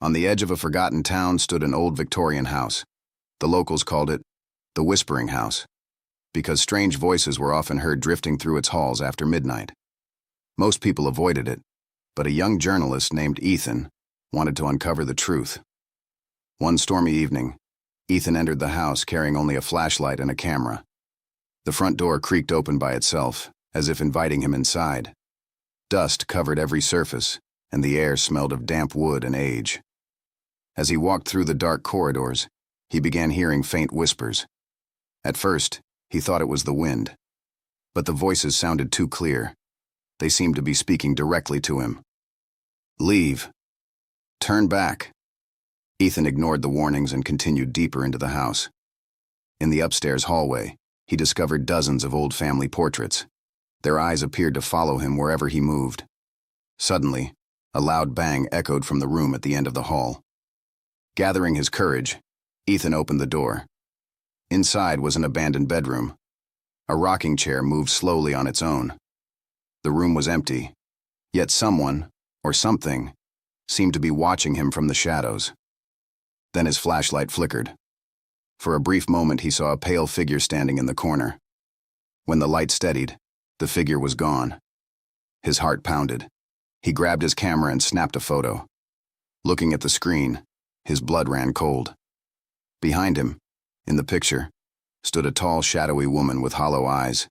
On the edge of a forgotten town stood an old Victorian house. The locals called it the Whispering House, because strange voices were often heard drifting through its halls after midnight. Most people avoided it, but a young journalist named Ethan wanted to uncover the truth. One stormy evening, Ethan entered the house carrying only a flashlight and a camera. The front door creaked open by itself, as if inviting him inside. Dust covered every surface, and the air smelled of damp wood and age. As he walked through the dark corridors, he began hearing faint whispers. At first, he thought it was the wind, but the voices sounded too clear. They seemed to be speaking directly to him. "Leave. Turn back." Ethan ignored the warnings and continued deeper into the house. In the upstairs hallway, he discovered dozens of old family portraits. Their eyes appeared to follow him wherever he moved. Suddenly, a loud bang echoed from the room at the end of the hall. Gathering his courage, Ethan opened the door. Inside was an abandoned bedroom. A rocking chair moved slowly on its own. The room was empty, yet someone, or something, seemed to be watching him from the shadows. Then his flashlight flickered. For a brief moment he saw a pale figure standing in the corner. When the light steadied, the figure was gone. His heart pounded. He grabbed his camera and snapped a photo. Looking at the screen, his blood ran cold. Behind him, in the picture, stood a tall, shadowy woman with hollow eyes.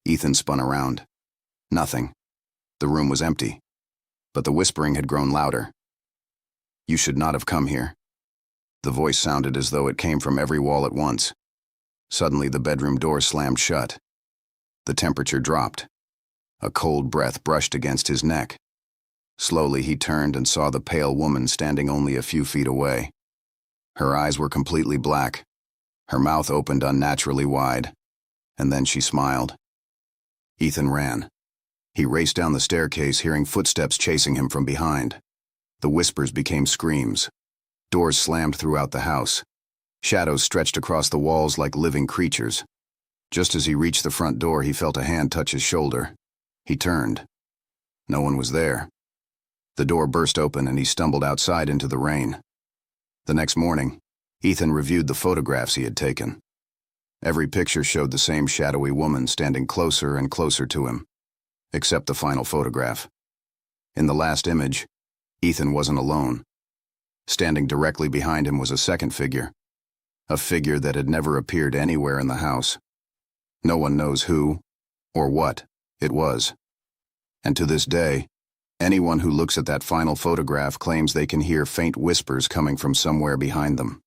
Ethan spun around. Nothing. The room was empty. But the whispering had grown louder. "You should not have come here." The voice sounded as though it came from every wall at once. Suddenly the bedroom door slammed shut. The temperature dropped. A cold breath brushed against his neck. Slowly he turned and saw the pale woman standing only a few feet away. Her eyes were completely black. Her mouth opened unnaturally wide. And then she smiled. Ethan ran. He raced down the staircase, hearing footsteps chasing him from behind. The whispers became screams. Doors slammed throughout the house. Shadows stretched across the walls like living creatures. Just as he reached the front door, he felt a hand touch his shoulder. He turned. No one was there. The door burst open and he stumbled outside into the rain. The next morning, Ethan reviewed the photographs he had taken. Every picture showed the same shadowy woman standing closer and closer to him, except the final photograph. In the last image, Ethan wasn't alone. Standing directly behind him was a second figure, a figure that had never appeared anywhere in the house. No one knows who or what it was. And to this day, anyone who looks at that final photograph claims they can hear faint whispers coming from somewhere behind them.